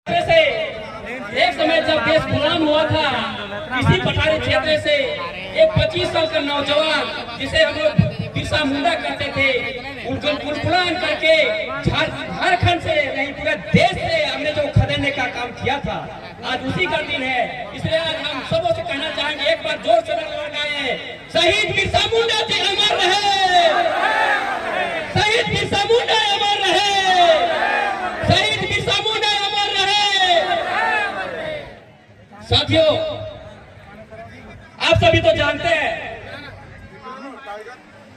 से एक समय जब देश गुलाम हुआ था, इसी पठारी क्षेत्र से एक 25 साल का नौजवान जिसे हम लोग बिरसा मुंडा कहते थे, उनको कुलकुलान करके झारखंड से नहीं पूरे देश से हमने जो खदेड़ने का काम किया था, आज उसी का दिन है। इसलिए आज हम सबों से कहना चाहेंगे, एक बार जोर से लगाए, शहीद बिरसा मुंडा जी अमर रहे, शहीद बिरसा मुंडा अमर रहे, शहीद बिरसा मुंडा अमर रहे। साथियों, आप सभी तो जानते हैं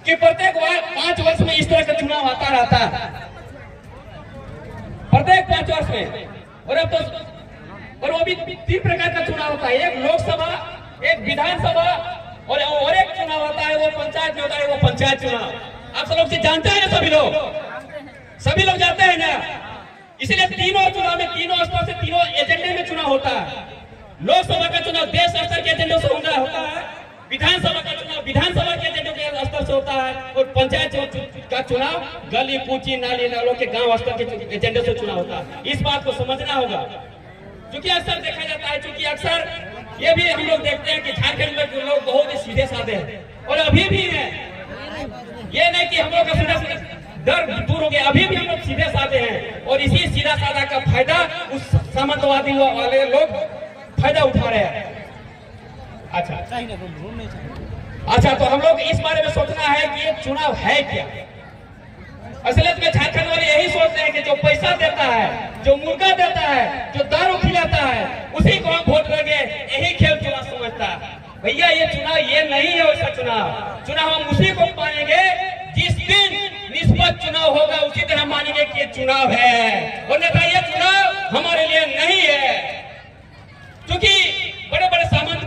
कि प्रत्येक 5 वर्ष में इस तरह का चुनाव आता रहता है, प्रत्येक 5 वर्ष में। और अब तो वो भी 3 प्रकार का चुनाव होता है, एक लोकसभा, एक विधानसभा और एक चुनाव होता है, वो पंचायत में होता है, वो पंचायत चुनाव। आप सब लोग से जानते हैं ना, सभी लोग जानते हैं ना। इसलिए तीनों चुनाव में, तीनों स्तर से, तीनों एजेंडे में चुनाव होता है। लोकसभा का चुनाव देश स्तर के एजेंडे से होता है, विधानसभा का चुनाव विधानसभा के एजेंडे के स्तर से होता है, और पंचायत का चुनाव गली कूची नाली नालों के गांव स्तर के एजेंडे से चुनाव होता है। इस बात को समझना होगा, क्योंकि अक्सर देखा जाता है, क्योंकि अक्सर ये भी हम लोग देखते हैं कि झारखंड में लोग बहुत ही सीधे साधे हैं, और अभी भी है। ये नहीं कि हम लोग का सीधा डर दूर हो गया, अभी भी हम लोग सीधे साधे हैं, और इसी सीधा साधा का फायदा उस सामंतवादी वाले लोग फायदा उठा रहे हैं। अच्छा, तो हम लोग इस बारे में सोचना है कि ये चुनाव है क्या। असलियत में झारखंड वाले यही सोचते हैं कि जो पैसा देता है, जो मुर्गा देता है, जो दारू खिलाता है, उसी को हम वोट देंगे, यही खेल चुनाव समझता है। भैया ये चुनाव ये नहीं है वैसा चुनाव हम उसी को मानेंगे जिस दिन निष्पक्ष चुनाव होगा, उसी दिन हम मानेंगे कि ये चुनाव है, और अन्यथा ये चुनाव हमारे लिए नहीं है। क्योंकि बड़े बड़े सामंत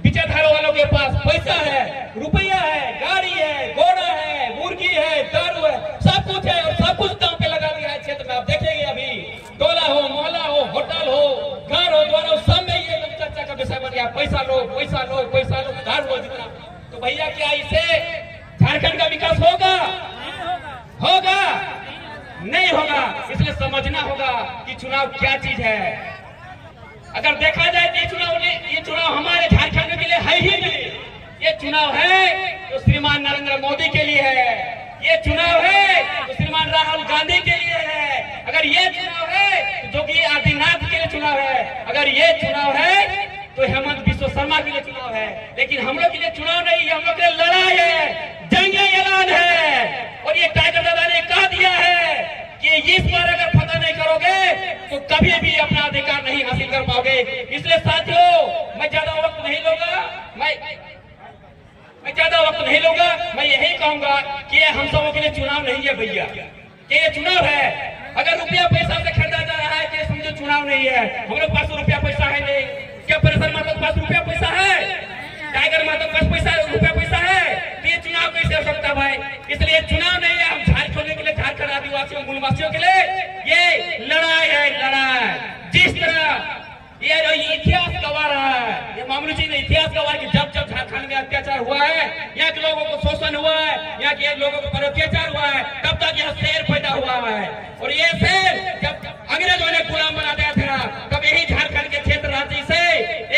विचारधारा वालों के पास पैसा है, रुपया है, गाड़ी है, घोड़ा है, मुर्गी है, दारू है, सब कुछ है, और सब कुछ दांव पे लगा दिया है क्षेत्र में। आप देखेंगे अभी टोला हो, मोहल्ला हो, होटल हो, घर हो, द्वार हो, सब में ये चर्चा का विषय बन गया, पैसा लो, पैसा लो, पैसा लो, दारू हो जितना। तो भैया क्या इससे झारखंड का विकास होगा? नहीं होगा। इसलिए समझना होगा कि चुनाव क्या चीज है। अगर देखा जाए तो ये चुनाव हमारे झारखंड के लिए है ही नहीं। ये चुनाव है तो श्रीमान नरेंद्र मोदी के लिए है, ये चुनाव है तो श्रीमान राहुल गांधी के लिए है, अगर ये चुनाव है तो योगी आदित्यनाथ के लिए चुनाव है, अगर ये चुनाव है तो हेमंत बिश्व शर्मा के लिए चुनाव है। लेकिन हम लोग के लिए चुनाव नहीं है, हम लोग के लिए लड़ाई है, जंग ऐलान है। और ये टाइगर दादा ने कह दिया है कि इस बार अगर फतह नहीं करोगे तो कभी भी अपना अधिकार नहीं हासिल कर पाओगे। इसलिए साथियों, मैं ज्यादा वक्त नहीं लूंगा, मैं यही कहूंगा कि ये हम सबों के लिए चुनाव नहीं है भैया, कि ये चुनाव है। अगर रुपया पैसा से खरीदा जा रहा है कि समझो चुनाव नहीं है। हम लोग पास रुपया पैसा है नहीं, क्या परेशान माता के पास रुपया पैसा है, टाइगर माता के पास रुपया पैसा है, तो ये चुनाव कैसे हो सकता भाई? इसलिए चुनाव नहीं है, हम झारखंड के लिए, झारखंड आदिवासियों मूलवासियों के लिए ये लड़ाई है, लड़ाई। जिस तरह ये इतिहास गवा रहा है, ये मामूली चीज नहीं, इतिहास गवा कि जब झारखंड में अत्याचार हुआ है, यहाँ के लोगों को शोषण हुआ है, यहाँ के लोगों पर अत्याचार हुआ है, तब तक यहाँ शेर पैदा हुआ है। और ये शेर जब अंग्रेजों ने गुलाम बना दिया था, तब यही झारखंड के क्षेत्र राज्य से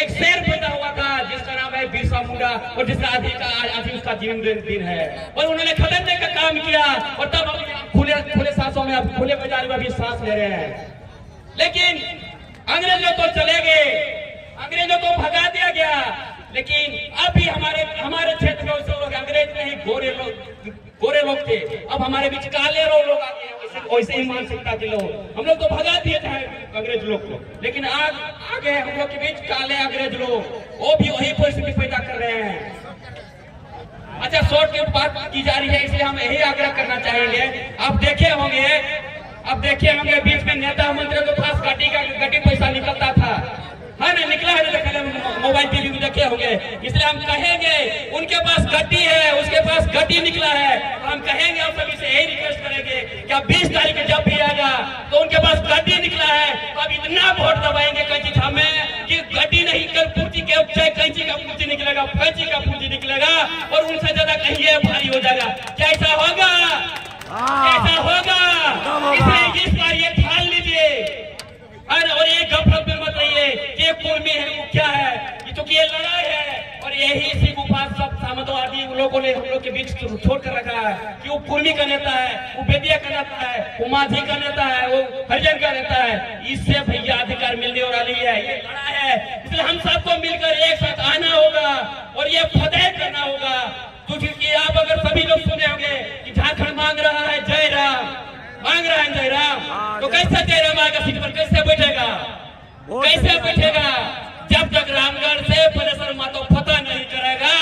एक शेर पैदा हुआ था जिसका नाम है बिरसा मुंडा, और जिसका आज उसका जन्मदिन है। और उन्होंने खदेड़ने का काम किया, और तब खुले सांसों में, खुले बाजार में भी सांस ले रहे हैं। लेकिन अंग्रेजों तो चले गए, अंग्रेजों को भगा दिया गया, लेकिन अब भी हमारे क्षेत्र में लोग अंग्रेज नहीं, गोरे लोग थे, अब हमारे बीच काले लोग आ गए, वैसे ही मानसिकता के लोग। हम लोग तो भगा दिए थे अंग्रेज लोग को, लेकिन आज आगे हम लोग के बीच काले अंग्रेज लोग, वो भी वही परिस्थिति पैदा कर रहे हैं। अच्छा, शॉर्ट की बात की जा रही है, इसलिए हम यही आग्रह करना चाहेंगे। आप देखे होंगे बीच में नेता मंत्रियों के पास गड्डी पैसा निकलता था, है ना, निकला है ना, मोबाइल टीवी में देखे होंगे। इसलिए हम कहेंगे उनके पास गड्डी है, उसके पास गड्डी निकला है, तो हम कहेंगे आप सभी से यही रिक्वेस्ट करेंगे कि आप 20 तारीख जब भी आएगा तो उनके पास गड्डी निकला है, तो अब इतना वोट दबाएंगे कैंची हमें कि गड्डी नहीं, कल पूंजी के चाहे कैंची का पूंजी निकलेगा, कैंची का पूंजी निकलेगा, और उनसे ज्यादा कहिए भारी हो जाएगा। क्या ऐसा होगा? ऐसा होगा। इसलिए इस बार ये ठान लीजिए, और ये ये कुर्मी है, वो क्या है, ये चूंकि ये लड़ाई है और यही सिख उपास सब सामंतवादी लोगों ने हम लोग के बीच छोड़ कर रखा है कि वो कुर्मी का नेता है, वो बेदिया का नेता है, वो माझी का नेता है, वो हरिजन का नेता है। इससे भैया अधिकार मिलने वाली है, ये लड़ाई है। इसलिए हम सबको मिलकर एक साथ आना होगा और ये फतेह करना होगा। क्योंकि आप अगर सभी लोग सुने होंगे कि झारखंड मांग रहा है जयराम, मांग रहा है जयराम, तो कैसे जयराम आएगा सीट पर, कैसे बैठेगा, कैसे बैठेगा? जब तक रामगढ़ से परेश्वर महतो फतह नहीं करेगा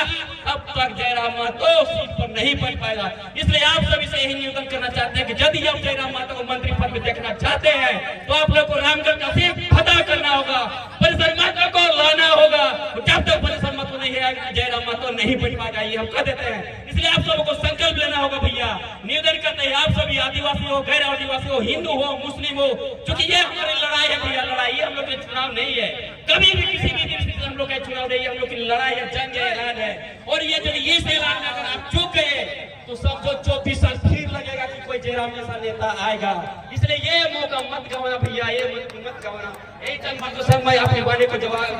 तब तक जयराम महतो सीट पर नहीं बैठ पाएगा। इसलिए आप सभी से यही निवेदन करना चाहते हैं कि यदि आप जयराम महतो को मंत्री पद में देखना चाहते हैं तो आप लोग को रामगढ़ का सीट फतह करना होगा, परेश्वर महतो को लाना होगा। जब तक परेश्वर महतो नहीं आएगा जयराम महतो नहीं बैठ पाएगा, ये हम कह देते हैं। इसलिए आप सबको संकल्प लेना होगा भैया। निवेदन करते हैं आप सभी, आदिवासी हो, गैर आदिवासी हो, हिंदू हो, मुस्लिम हो, क्योंकि ये हमारी लड़ाई है भैया, लड़ाई हम लोग के चुनाव नहीं है, कभी भी किसी भी दृष्टि से हम लोग का चुनाव नहीं है, हम लोग की लड़ाई है, जंग है, ऐलान है। और ये जब इस ऐलान में अगर आप चूक गए तो समझो 24 साल फिर लगेगा कि कोई जयराम जैसा नेता आएगा। इसलिए ये मौका मत गवाना भैया, ये मत गवाना। यही चंद बातों से मैं अपने वाले को जवाब